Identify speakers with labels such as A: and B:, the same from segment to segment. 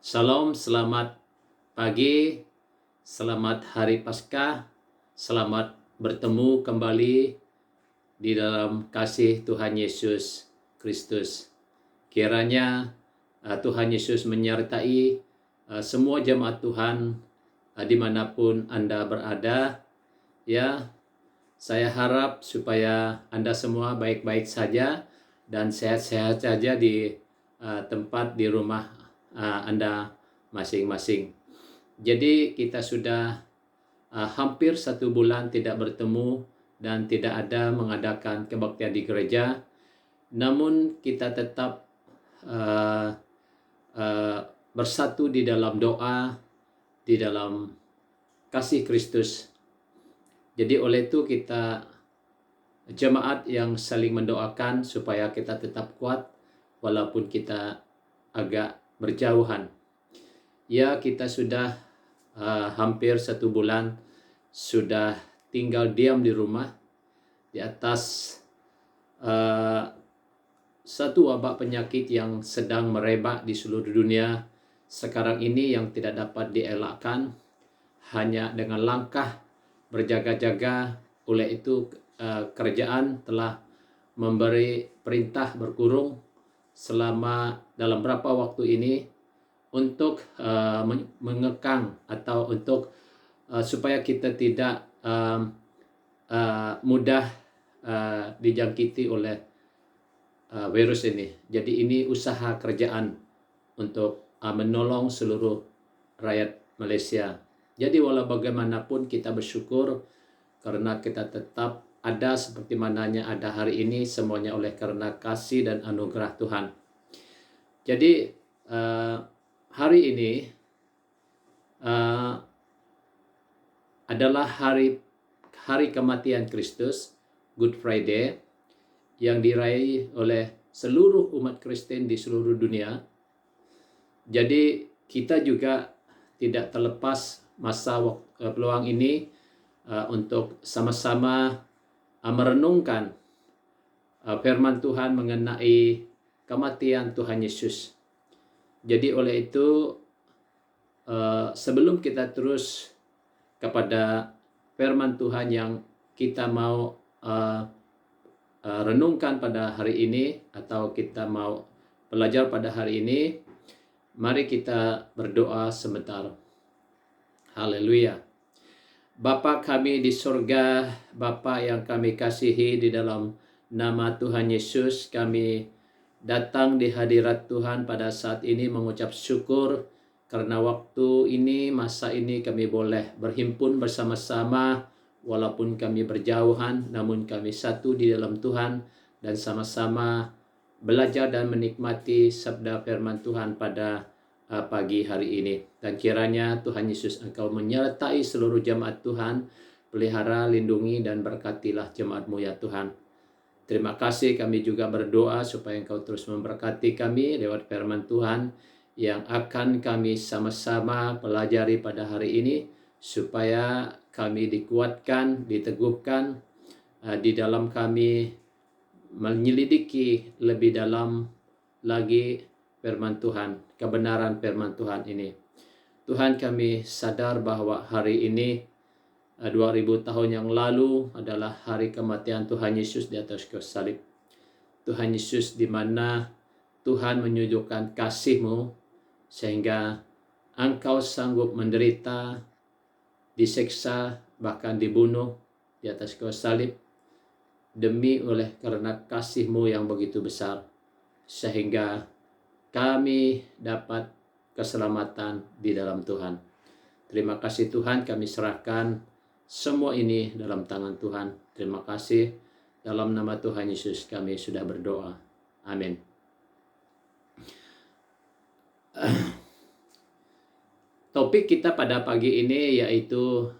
A: Shalom, selamat pagi, selamat hari Paskah, selamat bertemu kembali di dalam kasih Tuhan Yesus Kristus. Kiranya Tuhan Yesus menyertai semua jemaat Tuhan dimanapun Anda berada. Ya, saya harap supaya Anda semua baik-baik saja dan sehat-sehat saja di tempat di rumah Anda masing-masing. Jadi kita sudah hampir 1 bulan tidak bertemu dan tidak ada mengadakan kebaktian di gereja. Namun kita tetap bersatu di dalam doa, di dalam kasih Kristus. Jadi oleh itu kita jemaat yang saling mendoakan supaya kita tetap kuat walaupun kita agak berjauhan. Ya, kita sudah hampir 1 bulan sudah tinggal diam di rumah di atas satu wabak penyakit yang sedang merebak di seluruh dunia sekarang ini yang tidak dapat dielakkan hanya dengan langkah berjaga-jaga. Oleh itu kerajaan telah memberi perintah berkurung selama dalam berapa waktu ini untuk mengekang atau untuk supaya kita tidak mudah dijangkiti oleh virus ini. Jadi ini usaha kerajaan untuk menolong seluruh rakyat Malaysia. Jadi walau bagaimanapun kita bersyukur karena kita tetap ada seperti mananya ada hari ini, semuanya oleh karena kasih dan anugerah Tuhan. Jadi hari ini adalah hari kematian Kristus, Good Friday, yang dirayakan oleh seluruh umat Kristen di seluruh dunia. Jadi kita juga tidak terlepas masa peluang ini untuk sama-sama merenungkan firman Tuhan mengenai kematian Tuhan Yesus. Jadi oleh itu sebelum kita terus kepada firman Tuhan yang kita mau renungkan pada hari ini atau kita mau belajar pada hari ini, mari kita berdoa sebentar. Haleluya. Bapa kami di surga, Bapa yang kami kasihi, di dalam nama Tuhan Yesus kami datang di hadirat Tuhan pada saat ini mengucap syukur karena waktu ini, masa ini kami boleh berhimpun bersama-sama walaupun kami berjauhan, namun kami satu di dalam Tuhan dan sama-sama belajar dan menikmati sabda firman Tuhan pada pagi hari ini. Dan kiranya Tuhan Yesus Engkau menyertai seluruh jemaat Tuhan, pelihara, lindungi dan berkatilah jemaat-Mu ya Tuhan. Terima kasih, kami juga berdoa supaya Engkau terus memberkati kami lewat firman Tuhan yang akan kami sama-sama pelajari pada hari ini, supaya kami dikuatkan, diteguhkan di dalam kami menyelidiki lebih dalam lagi firman Tuhan, kebenaran firman Tuhan ini. Tuhan, kami sadar bahwa hari ini 2000 tahun yang lalu adalah hari kematian Tuhan Yesus di atas kayu salib. Tuhan Yesus di mana Tuhan menunjukkan kasih-Mu sehingga Engkau sanggup menderita, disiksa, bahkan dibunuh di atas kayu salib demi oleh karena kasih-Mu yang begitu besar, sehingga kami dapat keselamatan di dalam Tuhan. Terima kasih Tuhan, kami serahkan semua ini dalam tangan Tuhan. Terima kasih, dalam nama Tuhan Yesus kami sudah berdoa. Amin. Topik kita pada pagi ini yaitu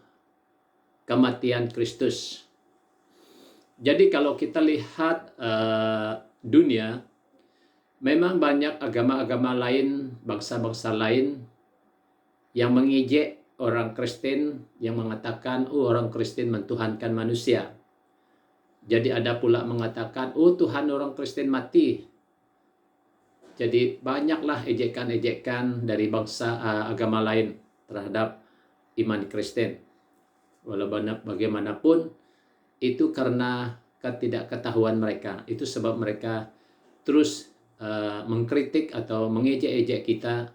A: kematian Kristus. Jadi kalau kita lihat dunia, memang banyak agama-agama lain, bangsa-bangsa lain yang mengejek orang Kristen, yang mengatakan, orang Kristen mentuhankan manusia. Jadi ada pula mengatakan, Tuhan orang Kristen mati. Jadi banyaklah ejekan-ejekan dari bangsa agama lain terhadap iman Kristen. Walaupun bagaimanapun itu karena ketidakketahuan mereka. Itu sebab mereka terus mengkritik atau mengejek-ejek kita,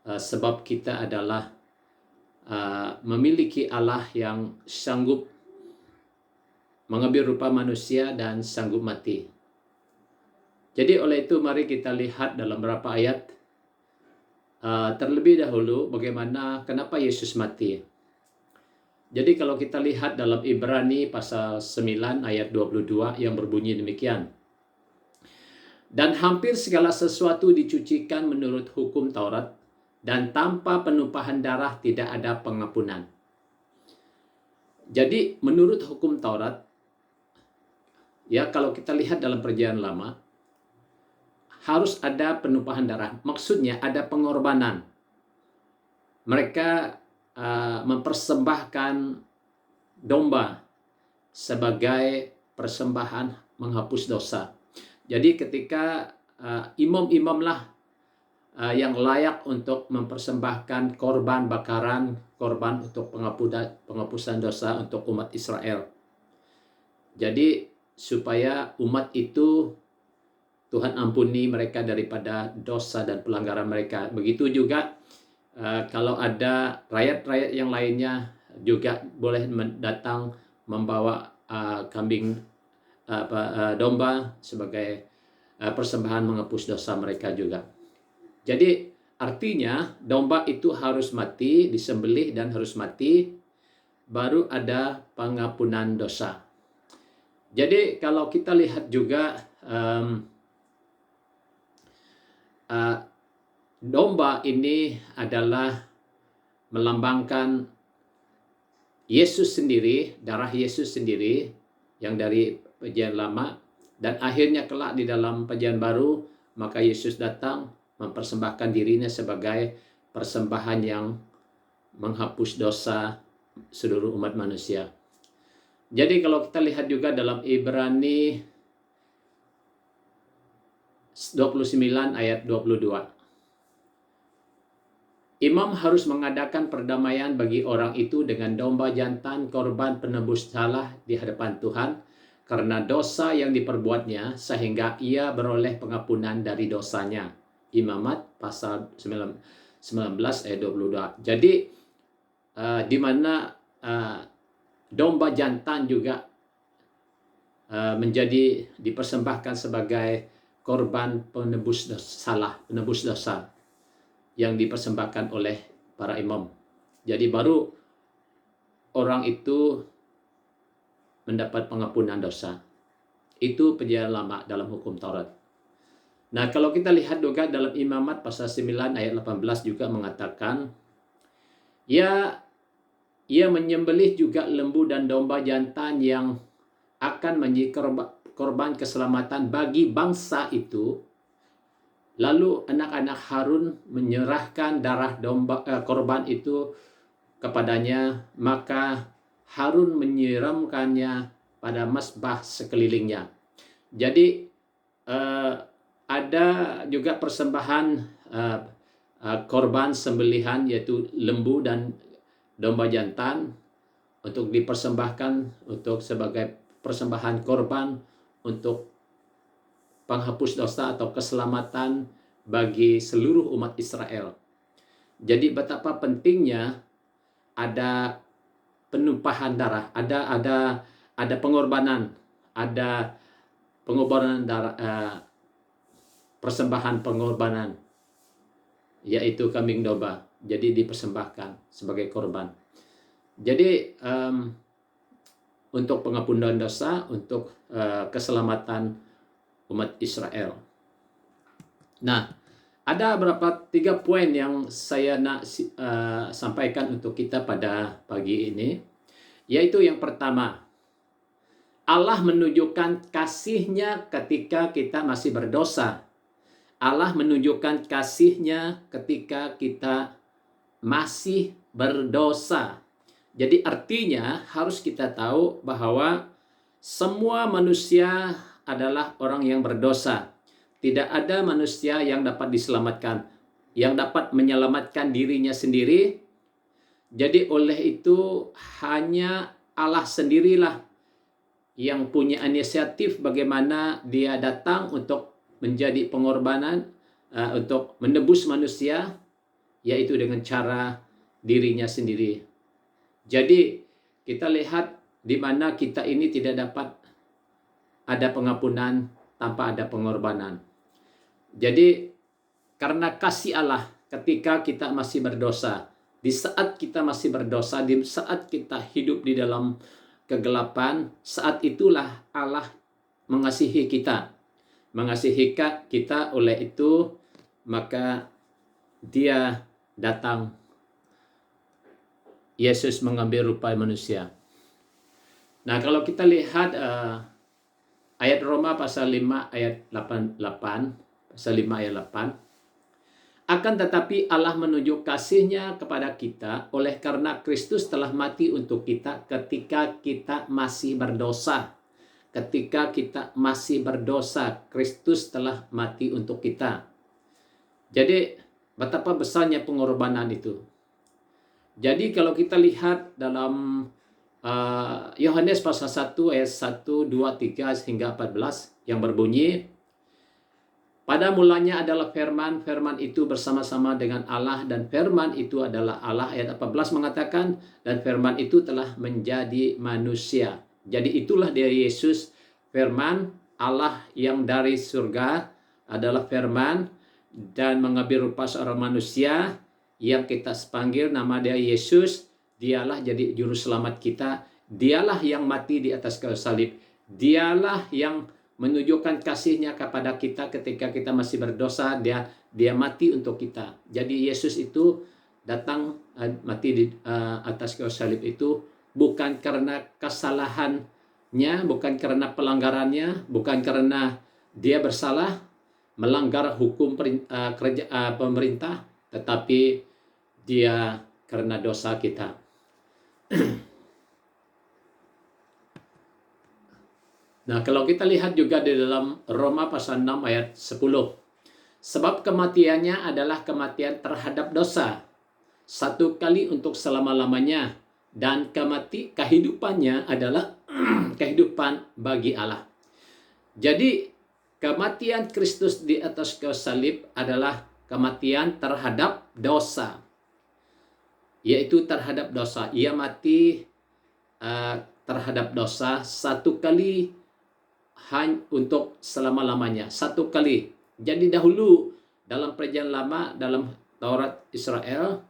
A: sebab kita adalah memiliki Allah yang sanggup mengambil rupa manusia dan sanggup mati. Jadi oleh itu mari kita lihat dalam beberapa ayat terlebih dahulu bagaimana kenapa Yesus mati. Jadi kalau kita lihat dalam Ibrani pasal 9 ayat 22 yang berbunyi demikian. Dan hampir segala sesuatu dicucikan menurut hukum Taurat, dan tanpa penumpahan darah tidak ada pengampunan. Jadi menurut hukum Taurat, ya kalau kita lihat dalam Perjanjian Lama, harus ada penumpahan darah. Maksudnya ada pengorbanan. Mereka mempersembahkan domba sebagai persembahan menghapus dosa. Jadi ketika imam-imamlah yang layak untuk mempersembahkan korban bakaran, korban untuk penghapusan dosa untuk umat Israel. Jadi supaya umat itu Tuhan ampuni mereka daripada dosa dan pelanggaran mereka. Begitu juga kalau ada rakyat-rakyat yang lainnya juga boleh datang membawa kambing domba sebagai persembahan menghapus dosa mereka juga. Jadi artinya domba itu harus mati, disembelih dan harus mati, baru ada pengampunan dosa. Jadi kalau kita lihat juga domba ini adalah melambangkan Yesus sendiri, darah Yesus sendiri yang dari Perjanjian Lama, dan akhirnya kelak di dalam Perjanjian Baru maka Yesus datang mempersembahkan dirinya sebagai persembahan yang menghapus dosa seluruh umat manusia. Jadi kalau kita lihat juga dalam Ibrani 29 ayat 22. Imam harus mengadakan perdamaian bagi orang itu dengan domba jantan korban penebus salah di hadapan Tuhan karena dosa yang diperbuatnya sehingga ia beroleh pengampunan dari dosanya. Imamat pasal 19 ayat 22. Jadi di mana domba jantan juga menjadi dipersembahkan sebagai korban penebus dosa yang dipersembahkan oleh para imam. Jadi baru orang itu mendapat pengampunan dosa. Itu Perjanjian Lama dalam hukum Taurat. Nah, kalau kita lihat juga dalam Imamat pasal 9 ayat 18 juga mengatakan, ia menyembelih juga lembu dan domba jantan yang akan menjadi korban keselamatan bagi bangsa itu. Lalu anak-anak Harun menyerahkan darah domba korban itu kepadanya, maka Harun menyiramkannya pada mazbah sekelilingnya. Jadi ada juga persembahan korban sembelihan yaitu lembu dan domba jantan untuk dipersembahkan untuk sebagai persembahan korban untuk penghapus dosa atau keselamatan bagi seluruh umat Israel. Jadi betapa pentingnya ada penumpahan darah, ada pengorbanan, ada pengorbanan darah, persembahan pengorbanan, yaitu kambing domba. Jadi dipersembahkan sebagai korban. Jadi untuk pengampunan dosa, untuk keselamatan umat Israel. Nah, ada beberapa 3 poin yang saya nak sampaikan untuk kita pada pagi ini. Yaitu yang pertama, Allah menunjukkan kasih-Nya ketika kita masih berdosa. Allah menunjukkan kasih-Nya ketika kita masih berdosa. Jadi artinya harus kita tahu bahwa semua manusia adalah orang yang berdosa. tidak ada manusia yang dapat diselamatkan, yang dapat menyelamatkan dirinya sendiri. Jadi oleh itu hanya Allah sendirilah yang punya inisiatif bagaimana dia datang untuk menjadi pengorbanan, untuk menebus manusia, yaitu dengan cara dirinya sendiri. Jadi kita lihat di mana kita ini tidak dapat ada pengampunan tanpa ada pengorbanan. Jadi karena kasih Allah ketika kita masih berdosa, di saat kita masih berdosa, di saat kita hidup di dalam kegelapan, saat itulah Allah mengasihi kita. Mengasihi kita, oleh itu maka dia datang. Yesus mengambil rupa manusia. Nah, kalau kita lihat ayat Roma pasal 5 ayat 88, pasal 5 ayat 8, akan tetapi Allah menunjuk kasih-Nya kepada kita oleh karena Kristus telah mati untuk kita ketika kita masih berdosa. Ketika kita masih berdosa, Kristus telah mati untuk kita. Jadi, betapa besarnya pengorbanan itu. Jadi, kalau kita lihat dalam Yohanes pasal 1 ayat 1, 2, 3 hingga 14 yang berbunyi, pada mulanya adalah firman, firman itu bersama-sama dengan Allah dan firman itu adalah Allah. Ayat 14 mengatakan, dan firman itu telah menjadi manusia. Jadi itulah dia Yesus, firman Allah yang dari surga adalah firman dan mengambil rupa seorang manusia yang kita panggil nama dia Yesus. Dialah jadi juru selamat kita. Dialah yang mati di atas kayu salib. Dialah yang menunjukkan kasih-Nya kepada kita ketika kita masih berdosa. Dia mati untuk kita. Jadi Yesus itu datang mati di atas kayu salib itu bukan karena kesalahannya, bukan karena pelanggarannya, bukan karena dia bersalah melanggar hukum pemerintah, tetapi dia karena dosa kita. Nah, kalau kita lihat juga di dalam Roma pasal 6 ayat 10. Sebab kematiannya adalah kematian terhadap dosa, satu kali untuk selama-lamanya, dan kehidupannya adalah kehidupan bagi Allah. Jadi, kematian Kristus di atas kayu salib adalah kematian terhadap dosa, yaitu terhadap dosa. Ia mati terhadap dosa satu kali untuk selama-lamanya, satu kali. Jadi dahulu dalam perjanjian lama, dalam Taurat Israel,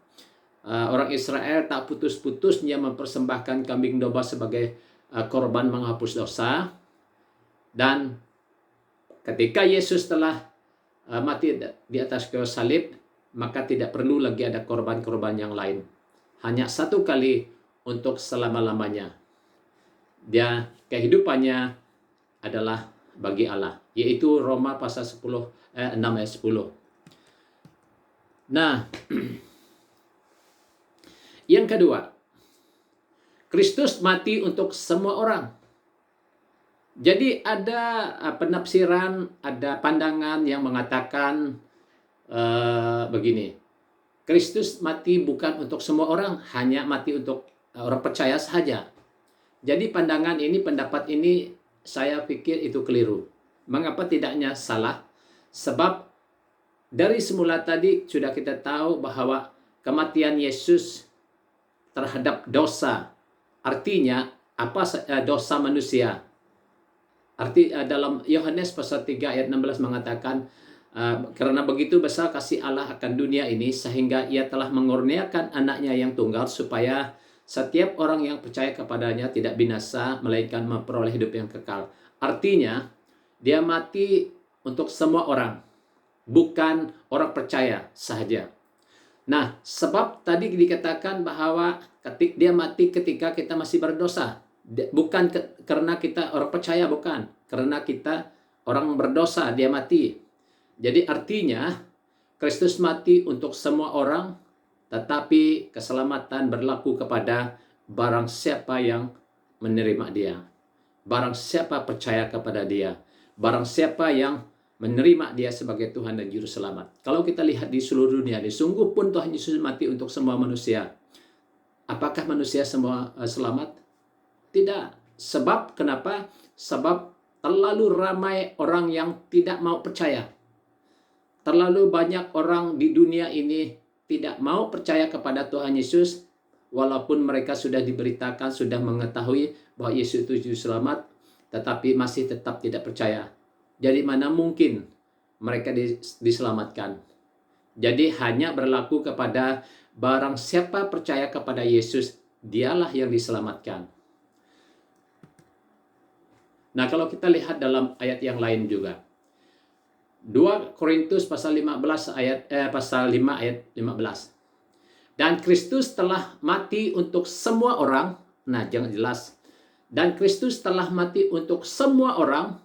A: orang Israel tak putus-putusnya mempersembahkan kambing domba sebagai korban menghapus dosa. Dan ketika Yesus telah mati di atas kayu salib, maka tidak perlu lagi ada korban-korban yang lain. Hanya satu kali untuk selama-lamanya. Dia kehidupannya adalah bagi Allah, yaitu Roma pasal 6 ayat 10. Nah, yang kedua, Kristus mati untuk semua orang. Jadi ada penafsiran, ada pandangan yang mengatakan begini, Kristus mati bukan untuk semua orang, hanya mati untuk orang percaya saja. Jadi pandangan ini, pendapat ini, saya pikir itu keliru. Mengapa tidaknya salah? Sebab dari semula tadi sudah kita tahu bahwa kematian Yesus terhadap dosa, artinya apa dosa manusia. Dalam Yohanes pasal 3 ayat 16 mengatakan, karena begitu besar kasih Allah akan dunia ini, sehingga ia telah mengurniakan anaknya yang tunggal, supaya setiap orang yang percaya kepadanya tidak binasa, melainkan memperoleh hidup yang kekal. Artinya, dia mati untuk semua orang, bukan orang percaya sahaja. Nah, sebab tadi dikatakan bahwa dia mati ketika kita masih berdosa. Bukan karena kita orang percaya, bukan. Karena kita orang berdosa, dia mati. Jadi artinya, Kristus mati untuk semua orang, tetapi keselamatan berlaku kepada barang siapa yang menerima dia. Barang siapa percaya kepada dia. Barang siapa yang menerima dia sebagai Tuhan dan Juru Selamat. Kalau kita lihat di seluruh dunia, sungguh pun Tuhan Yesus mati untuk semua manusia. Apakah manusia semua selamat? Tidak. Sebab kenapa? Sebab terlalu ramai orang yang tidak mau percaya. Terlalu banyak orang di dunia ini tidak mau percaya kepada Tuhan Yesus, walaupun mereka sudah diberitakan, sudah mengetahui bahwa Yesus itu Juru Selamat, tetapi masih tetap tidak percaya. Jadi mana mungkin mereka diselamatkan? Jadi hanya berlaku kepada barang siapa percaya kepada Yesus, dialah yang diselamatkan. Nah, kalau kita lihat dalam ayat yang lain juga. 2 Korintus pasal 15 pasal 5 ayat 15. Dan Kristus telah mati untuk semua orang. Nah, jangan jelas. Dan Kristus telah mati untuk semua orang,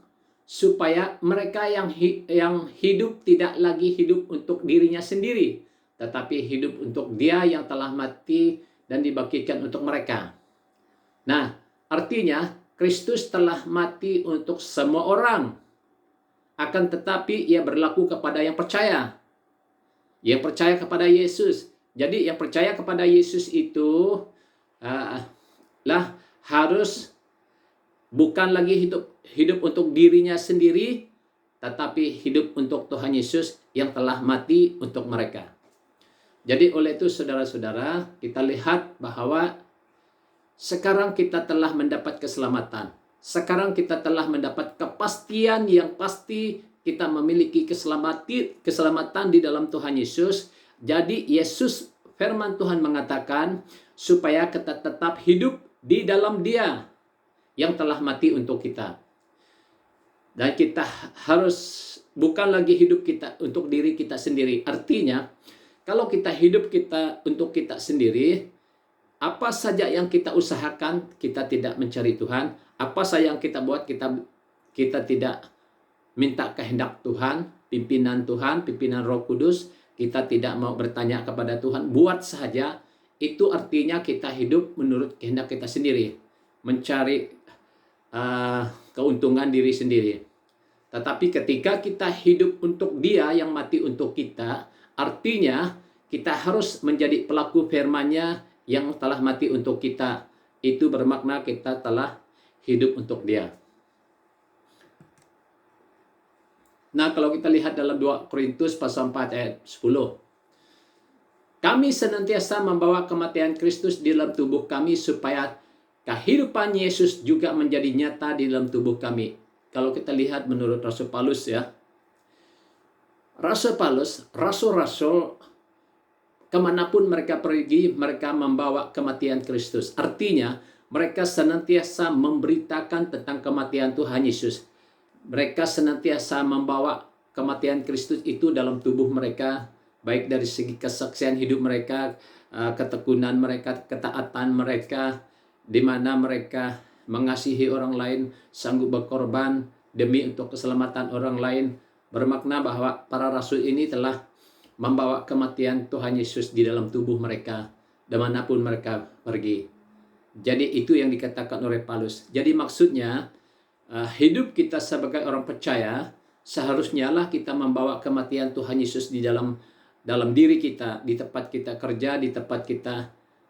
A: supaya mereka yang hidup tidak lagi hidup untuk dirinya sendiri, tetapi hidup untuk Dia yang telah mati dan dibangkitkan untuk mereka. Nah, artinya Kristus telah mati untuk semua orang. Akan tetapi ia berlaku kepada yang percaya. Yang percaya kepada Yesus. Jadi yang percaya kepada Yesus itu harus bukan lagi hidup untuk dirinya sendiri, tetapi hidup untuk Tuhan Yesus yang telah mati untuk mereka. Jadi oleh itu saudara-saudara, kita lihat bahwa sekarang kita telah mendapat keselamatan. Sekarang kita telah mendapat kepastian yang pasti, kita memiliki keselamatan di dalam Tuhan Yesus. Jadi Yesus, firman Tuhan mengatakan supaya kita tetap hidup di dalam Dia yang telah mati untuk kita. Dan kita harus bukan lagi hidup kita untuk diri kita sendiri. Artinya, kalau kita hidup kita untuk kita sendiri, apa saja yang kita usahakan, kita tidak mencari Tuhan. Apa saja yang kita buat, kita tidak minta kehendak Tuhan, pimpinan Roh Kudus. Kita tidak mau bertanya kepada Tuhan, buat saja. Itu artinya kita hidup menurut kehendak kita sendiri, mencari keuntungan diri sendiri. Tetapi ketika kita hidup untuk Dia yang mati untuk kita, artinya kita harus menjadi pelaku firman-Nya yang telah mati untuk kita. Itu bermakna kita telah hidup untuk Dia. Nah, kalau kita lihat dalam 2 Korintus pasal 4 ayat 10. Kami senantiasa membawa kematian Kristus di dalam tubuh kami, supaya kehidupan Yesus juga menjadi nyata di dalam tubuh kami. Kalau kita lihat menurut Rasul Paulus ya. Rasul Paulus, rasul-rasul, kemanapun mereka pergi, mereka membawa kematian Kristus. Artinya, mereka senantiasa memberitakan tentang kematian Tuhan Yesus. Mereka senantiasa membawa kematian Kristus itu dalam tubuh mereka, baik dari segi kesaksian hidup mereka, ketekunan mereka, ketaatan mereka, di mana mereka mengasihi orang lain, sanggup berkorban demi untuk keselamatan orang lain. Bermakna bahwa para rasul ini telah membawa kematian Tuhan Yesus di dalam tubuh mereka, dimanapun mereka pergi. Jadi itu yang dikatakan oleh Paulus. Jadi maksudnya, hidup kita sebagai orang percaya, seharusnya lah kita membawa kematian Tuhan Yesus di dalam diri kita, di tempat kita kerja, di tempat kita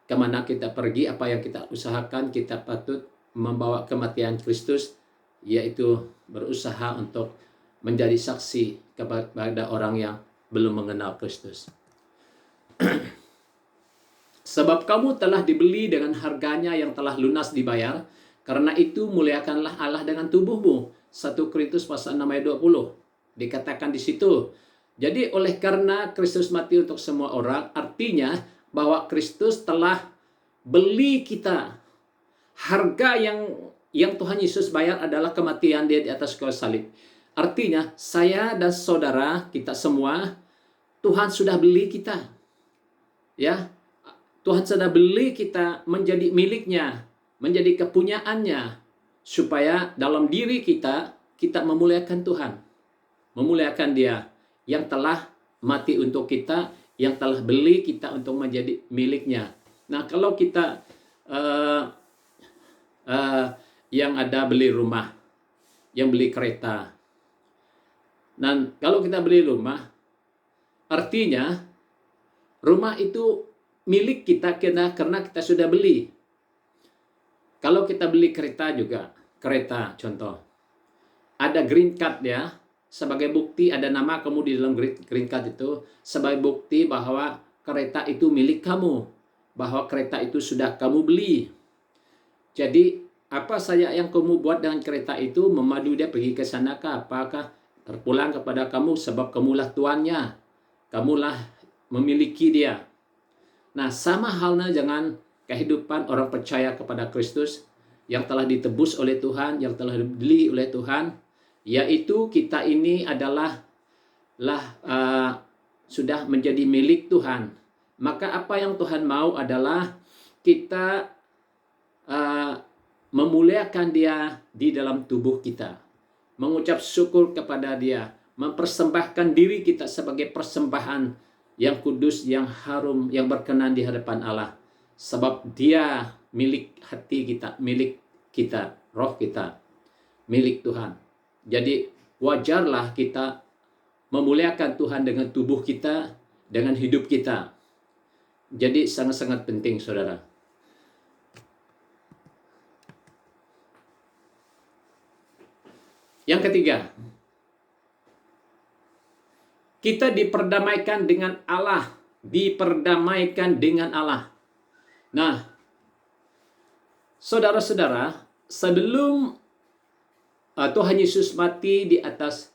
A: kemana kita pergi, apa yang kita usahakan, kita patut membawa kematian Kristus, yaitu berusaha untuk menjadi saksi kepada orang yang belum mengenal Kristus. Sebab kamu telah dibeli dengan harganya yang telah lunas dibayar, karena itu muliakanlah Allah dengan tubuhmu. 1 Korintus pasal 6 ayat 20. Dikatakan di situ. Jadi oleh karena Kristus mati untuk semua orang, artinya bahwa Kristus telah beli kita. Harga yang Tuhan Yesus bayar adalah kematian Dia di atas kayu salib. Artinya saya dan saudara, kita semua, Tuhan sudah beli kita. Ya, Tuhan sudah beli kita menjadi miliknya, menjadi kepunyaannya, supaya dalam diri kita memuliakan Tuhan, memuliakan Dia yang telah mati untuk kita, yang telah beli kita untuk menjadi miliknya. Nah, kalau kita yang ada beli rumah, yang beli kereta, Dan kalau kita beli rumah, artinya rumah itu milik kita karena kita sudah beli. Kalau kita beli kereta juga, kereta contoh, ada green card ya, sebagai bukti ada nama kamu di dalam green card itu, sebagai bukti bahwa kereta itu milik kamu, bahwa kereta itu sudah kamu beli. Jadi apa saja yang kamu buat dengan kereta itu, memadu dia pergi ke sana kah, apakah terpulang kepada kamu sebab kamulah tuannya, kamulah memiliki dia. Nah, sama halnya dengan kehidupan orang percaya kepada Kristus yang telah ditebus oleh Tuhan, yang telah dibeli oleh Tuhan, yaitu kita ini adalah sudah menjadi milik Tuhan. Maka apa yang Tuhan mau adalah kita memuliakan Dia di dalam tubuh kita, mengucap syukur kepada Dia, mempersembahkan diri kita sebagai persembahan yang kudus, yang harum, yang berkenan di hadapan Allah. Sebab Dia milik hati kita, milik kita, roh kita, milik Tuhan. Jadi wajarlah kita memuliakan Tuhan dengan tubuh kita, dengan hidup kita. Jadi sangat-sangat penting, saudara. Yang ketiga, kita diperdamaikan dengan Allah. Diperdamaikan dengan Allah. Nah, saudara-saudara, sebelum Tuhan Yesus mati di atas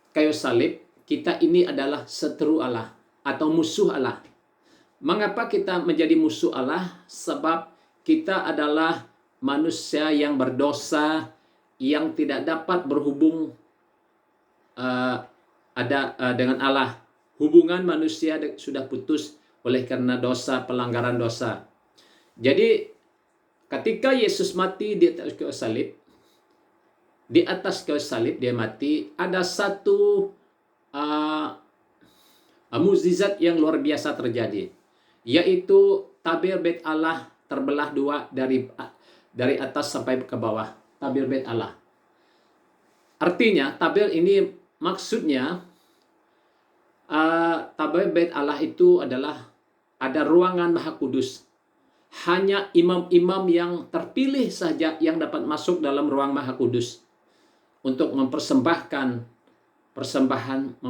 A: kayu salib, kita ini adalah seteru Allah atau musuh Allah. Mengapa kita menjadi musuh Allah? Sebab kita adalah manusia yang berdosa, yang tidak dapat berhubung dengan Allah. Hubungan manusia sudah putus oleh karena dosa, pelanggaran dosa. Jadi ketika Yesus mati di atas kayu salib, dia mati, ada satu mukjizat yang luar biasa terjadi, yaitu tabir bait Allah terbelah dua dari atas sampai ke bawah. Tabir bait Allah. Artinya tabir ini maksudnya tabir bait Allah itu adalah ada ruangan Maha Kudus. Hanya imam-imam yang terpilih saja yang dapat masuk dalam ruang Maha Kudus untuk mempersembahkan persembahan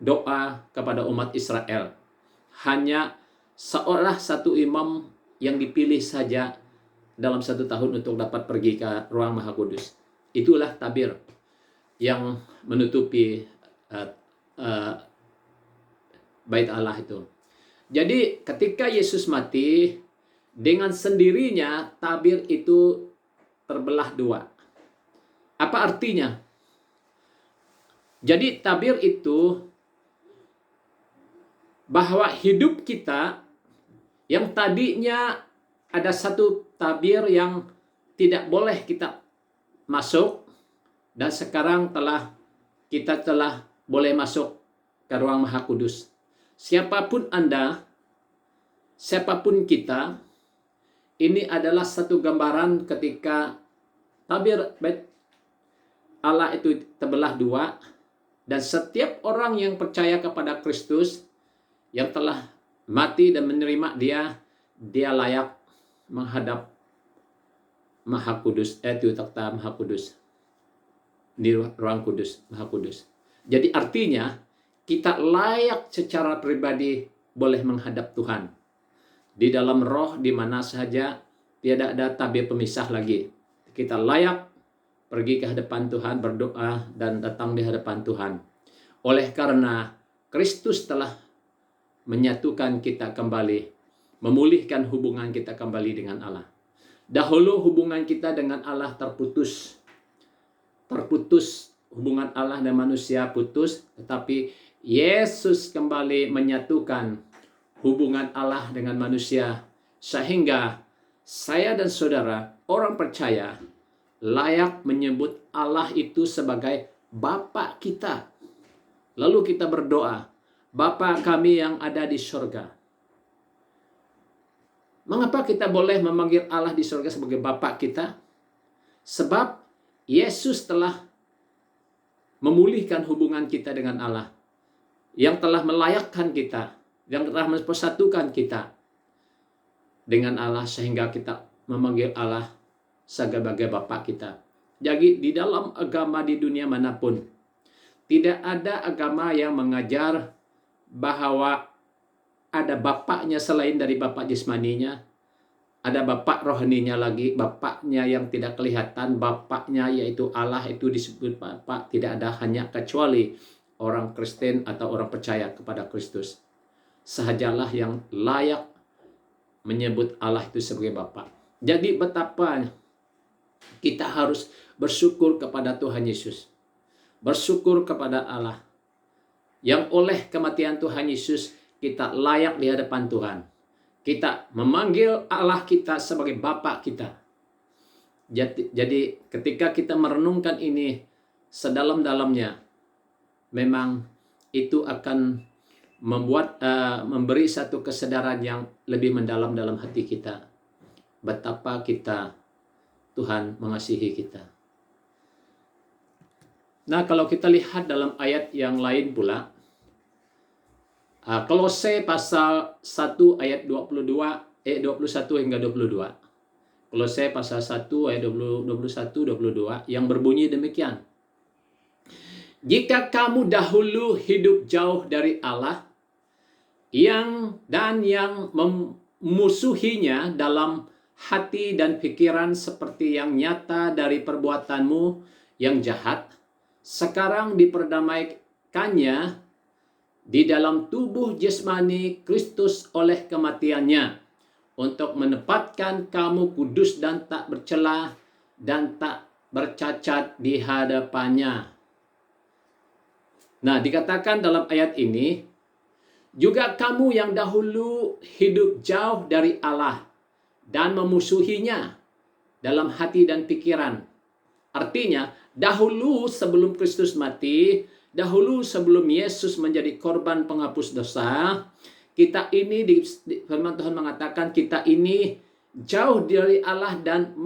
A: doa kepada umat Israel. Hanya seolah satu imam yang dipilih saja dalam satu tahun untuk dapat pergi ke ruang Maha Kudus. Itulah tabir yang menutupi bait Allah itu. Jadi ketika Yesus mati, dengan sendirinya tabir itu terbelah dua. Apa artinya? Jadi tabir itu bahwa hidup kita yang tadinya ada satu tabir yang tidak boleh kita masuk, dan sekarang kita telah boleh masuk ke ruang Maha Kudus. Siapapun Anda, siapapun kita, ini adalah satu gambaran ketika tabir bait Allah itu terbelah dua, dan setiap orang yang percaya kepada Kristus, yang telah mati dan menerima dia layak menghadap Maha Kudus, itu takhta Maha Kudus, di ruang kudus, Maha Kudus. Jadi artinya kita layak secara pribadi boleh menghadap Tuhan di dalam roh, di mana saja, tidak ada tabir pemisah lagi. Kita layak pergi ke hadapan Tuhan, berdoa dan datang di hadapan Tuhan. Oleh karena Kristus telah menyatukan kita kembali, memulihkan hubungan kita kembali dengan Allah. Dahulu hubungan kita dengan Allah terputus hubungan Allah dan manusia putus, tetapi Yesus kembali menyatukan hubungan Allah dengan manusia, sehingga saya dan saudara, orang percaya, layak menyebut Allah itu sebagai Bapa kita. Lalu kita berdoa, Bapa kami yang ada di surga. Mengapa kita boleh memanggil Allah di surga sebagai Bapa kita? Sebab Yesus telah memulihkan hubungan kita dengan Allah, yang telah melayakkan kita, yang telah mempersatukan kita dengan Allah, sehingga kita memanggil Allah sebagai Bapa kita. Jadi di dalam agama di dunia manapun, tidak ada agama yang mengajar bahwa ada bapaknya selain dari bapak jasmaninya, ada bapak rohaninya lagi, bapaknya yang tidak kelihatan, bapaknya yaitu Allah itu disebut bapak. Tidak ada, hanya kecuali orang Kristen atau orang percaya kepada Kristus sahajalah yang layak menyebut Allah itu sebagai Bapa. Jadi betapa kita harus bersyukur kepada Tuhan Yesus, bersyukur kepada Allah, yang oleh kematian Tuhan Yesus kita layak di hadapan Tuhan. Kita memanggil Allah kita sebagai Bapa kita. Jadi ketika kita merenungkan ini sedalam-dalamnya, memang itu akan memberi satu kesadaran yang lebih mendalam dalam hati kita, betapa Tuhan mengasihi kita. Nah, kalau kita lihat dalam ayat yang lain pula, Kolose pasal 1 ayat 21 hingga 22. Kolose pasal 1 ayat 21-22 yang berbunyi demikian. Jika kamu dahulu hidup jauh dari Allah, yang memusuhinya dalam hati dan pikiran seperti yang nyata dari perbuatanmu yang jahat, sekarang diperdamaikannya di dalam tubuh jasmani Kristus oleh kematiannya, untuk menempatkan kamu kudus dan tak bercela dan tak bercacat di hadapannya. Nah, dikatakan dalam ayat ini, juga kamu yang dahulu hidup jauh dari Allah dan memusuhinya dalam hati dan pikiran. Artinya, dahulu sebelum Kristus mati, dahulu sebelum Yesus menjadi korban penghapus dosa, kita ini, firman Tuhan mengatakan, kita ini jauh dari Allah dan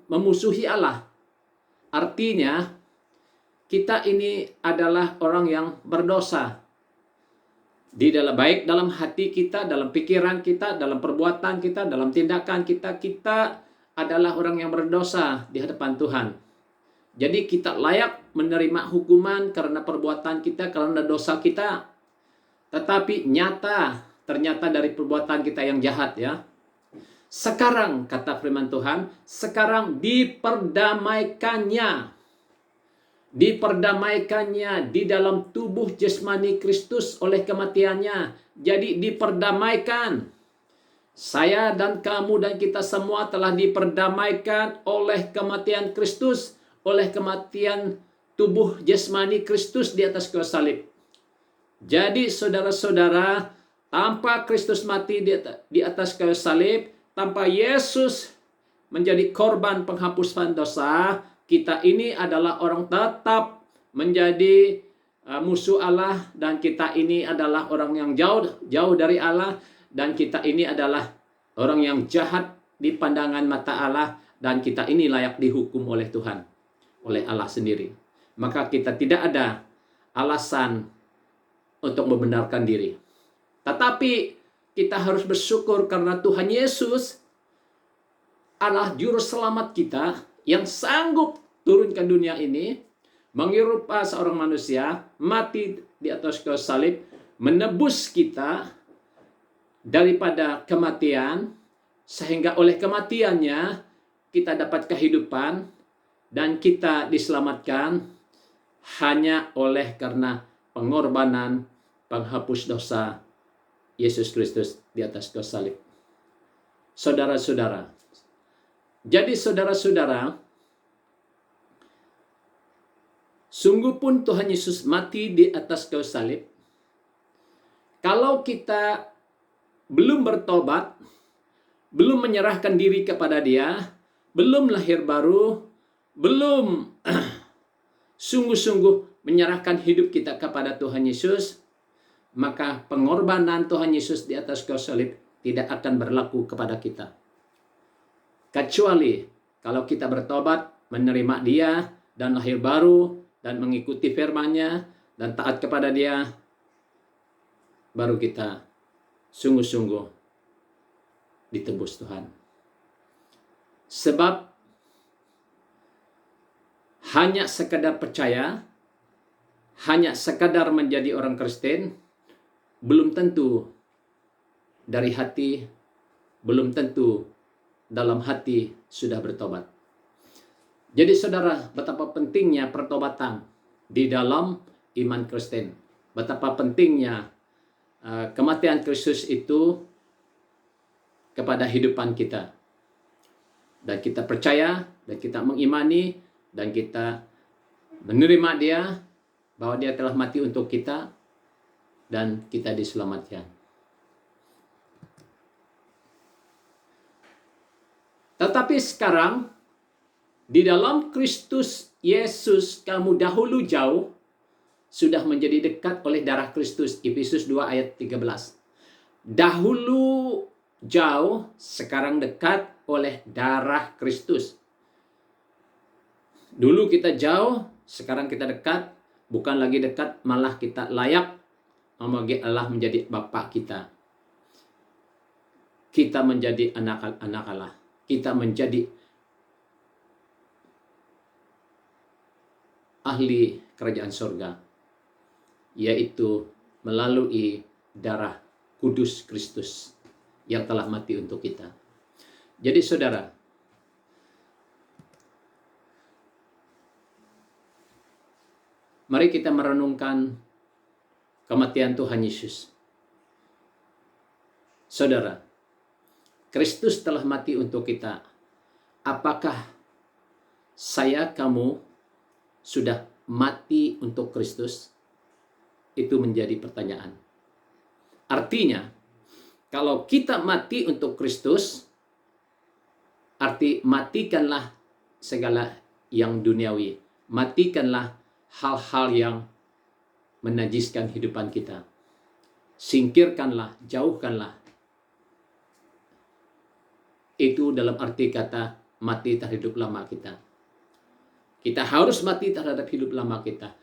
A: memusuhi Allah. Artinya, kita ini adalah orang yang berdosa. Baik dalam hati kita, dalam pikiran kita, dalam perbuatan kita, dalam tindakan kita, kita adalah orang yang berdosa di hadapan Tuhan. Jadi kita layak menerima hukuman karena perbuatan kita, karena dosa kita. Tetapi ternyata dari perbuatan kita yang jahat ya. Sekarang, kata firman Tuhan, sekarang diperdamaikannya di dalam tubuh jasmani Kristus oleh kematiannya. Jadi diperdamaikan. Saya dan kamu dan kita semua telah diperdamaikan oleh kematian Kristus, oleh kematian tubuh jasmani Kristus di atas kayu salib. Jadi saudara-saudara, tanpa Kristus mati di atas kayu salib, tanpa Yesus menjadi korban penghapusan dosa, kita ini adalah orang tetap menjadi musuh Allah, dan kita ini adalah orang yang jauh dari Allah, dan kita ini adalah orang yang jahat di pandangan mata Allah, dan kita ini layak dihukum oleh Tuhan, oleh Allah sendiri. Maka kita tidak ada alasan untuk membenarkan diri. Tetapi kita harus bersyukur karena Tuhan Yesus adalah juru selamat kita yang sanggup turun ke dunia ini, menyerupai seorang manusia, mati di atas kayu salib, menebus kita daripada kematian, sehingga oleh kematiannya kita dapat kehidupan dan kita diselamatkan hanya oleh karena pengorbanan penghapus dosa Yesus Kristus di atas kayu salib. Saudara-saudara, jadi saudara-saudara, sungguh pun Tuhan Yesus mati di atas kayu salib. Kalau kita belum bertobat, belum menyerahkan diri kepada Dia, belum lahir baru, belum sungguh-sungguh menyerahkan hidup kita kepada Tuhan Yesus, maka pengorbanan Tuhan Yesus di atas kayu salib tidak akan berlaku kepada kita. Kecuali kalau kita bertobat, menerima Dia dan lahir baru, dan mengikuti firman-Nya dan taat kepada Dia, baru kita sungguh-sungguh ditebus Tuhan. Sebab hanya sekadar percaya, hanya sekadar menjadi orang Kristen, belum tentu dari hati, belum tentu dalam hati sudah bertobat. Jadi saudara, betapa pentingnya pertobatan di dalam iman Kristen. Betapa pentingnya kematian Kristus itu kepada hidupan kita. Dan kita percaya, dan kita mengimani, dan kita menerima Dia, bahwa Dia telah mati untuk kita, dan kita diselamatkan. Tetapi sekarang, di dalam Kristus Yesus, kamu dahulu jauh, sudah menjadi dekat oleh darah Kristus. Efesus 2 ayat 13. Dahulu jauh, sekarang dekat oleh darah Kristus. Dulu kita jauh, sekarang kita dekat. Bukan lagi dekat, malah kita layak memanggil Allah menjadi Bapa kita. Kita menjadi anak-anak Allah. Kita menjadi ahli kerajaan surga, yaitu melalui darah kudus Kristus yang telah mati untuk kita. Jadi saudara, mari kita merenungkan kematian Tuhan Yesus. Saudara, Kristus telah mati untuk kita. Apakah saya, kamu sudah mati untuk Kristus? Itu menjadi pertanyaan. Artinya, kalau kita mati untuk Kristus, arti matikanlah segala yang duniawi. Matikanlah hal-hal yang menajiskan kehidupan kita. Singkirkanlah, jauhkanlah. Itu dalam arti kata mati terhadap hidup lama kita. Kita harus mati terhadap hidup lama kita.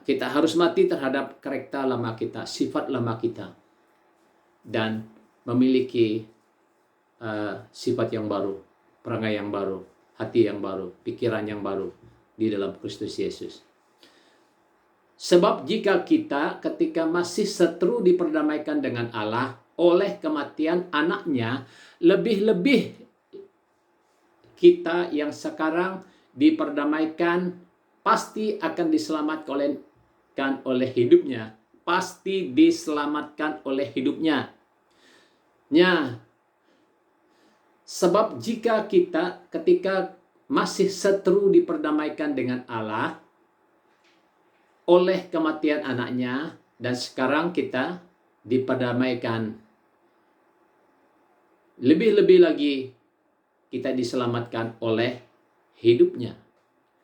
A: Kita harus mati terhadap karakter lama kita, sifat lama kita. Dan memiliki sifat yang baru, perangai yang baru, hati yang baru, pikiran yang baru di dalam Kristus Yesus. Sebab jika kita ketika masih seteru diperdamaikan dengan Allah oleh kematian anaknya, lebih-lebih kita yang sekarang diperdamaikan pasti akan diselamatkan oleh hidupnya. Pasti diselamatkan oleh hidupnya. Sebab jika kita ketika masih seteru diperdamaikan dengan Allah oleh kematian anaknya, dan sekarang kita diperdamaikan, lebih-lebih lagi kita diselamatkan oleh hidupnya.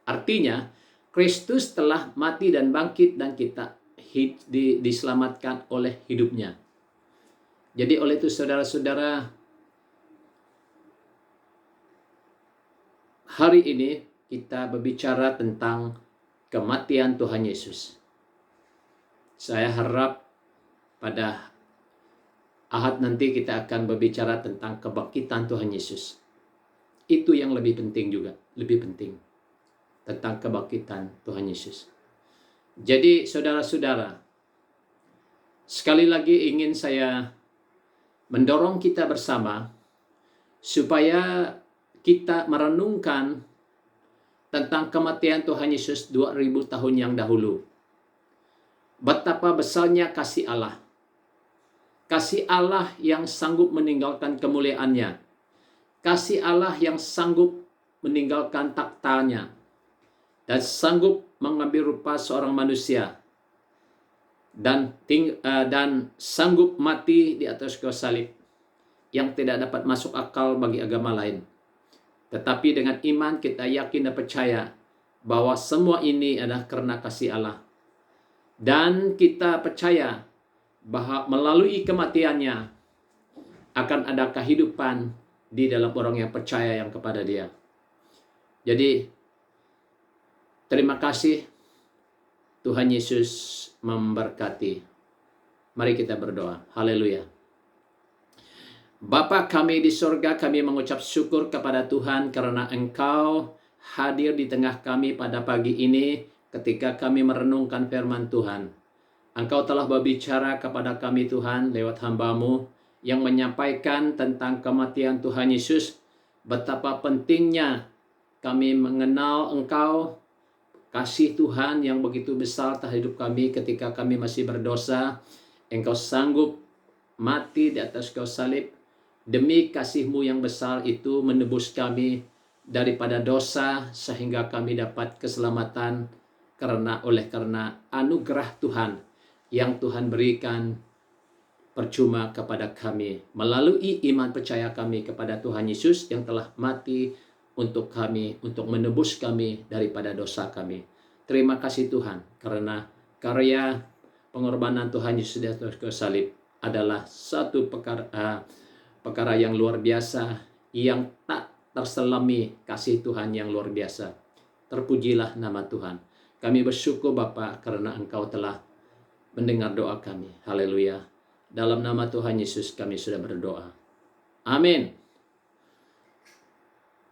A: Artinya, Kristus telah mati dan bangkit dan kita diselamatkan oleh hidupnya. Jadi oleh itu saudara-saudara, hari ini kita berbicara tentang kematian Tuhan Yesus. Saya harap pada Ahad nanti kita akan berbicara tentang kebangkitan Tuhan Yesus. Itu yang lebih penting juga, lebih penting. Tentang kebangkitan Tuhan Yesus. Jadi saudara-saudara, sekali lagi ingin saya mendorong kita bersama supaya kita merenungkan tentang kematian Tuhan Yesus 2000 tahun yang dahulu. Betapa besarnya kasih Allah. Kasih Allah yang sanggup meninggalkan kemuliaannya. Kasih Allah yang sanggup meninggalkan taktanya. Dan sanggup mengambil rupa seorang manusia. Dan sanggup mati di atas kayu salib. Yang tidak dapat masuk akal bagi agama lain. Tetapi dengan iman kita yakin dan percaya bahwa semua ini adalah karena kasih Allah. Dan kita percaya bahwa melalui kematiannya akan ada kehidupan di dalam orang yang percaya yang kepada Dia. Jadi Terima kasih. Tuhan Yesus memberkati. Mari kita berdoa. Haleluya. Bapa kami di sorga, kami mengucap syukur kepada Tuhan karena Engkau hadir di tengah kami pada pagi ini ketika kami merenungkan firman Tuhan. Engkau telah berbicara kepada kami Tuhan lewat hamba-Mu yang menyampaikan tentang kematian Tuhan Yesus. Betapa pentingnya kami mengenal Engkau, kasih Tuhan yang begitu besar terhadap hidup kami ketika kami masih berdosa. Engkau sanggup mati di atas kayu salib. Demi kasih-Mu yang besar itu menebus kami daripada dosa sehingga kami dapat keselamatan karena anugerah Tuhan yang Tuhan berikan percuma kepada kami melalui iman percaya kami kepada Tuhan Yesus yang telah mati untuk kami, untuk menebus kami daripada dosa kami. Terima kasih Tuhan, karena karya pengorbanan Tuhan Yesus di atas kayu salib adalah satu perkara yang luar biasa, yang tak terselami kasih Tuhan yang luar biasa. Terpujilah nama Tuhan. Kami bersyukur Bapa karena Engkau telah mendengar doa kami. Haleluya. Dalam nama Tuhan Yesus kami sudah berdoa. Amin.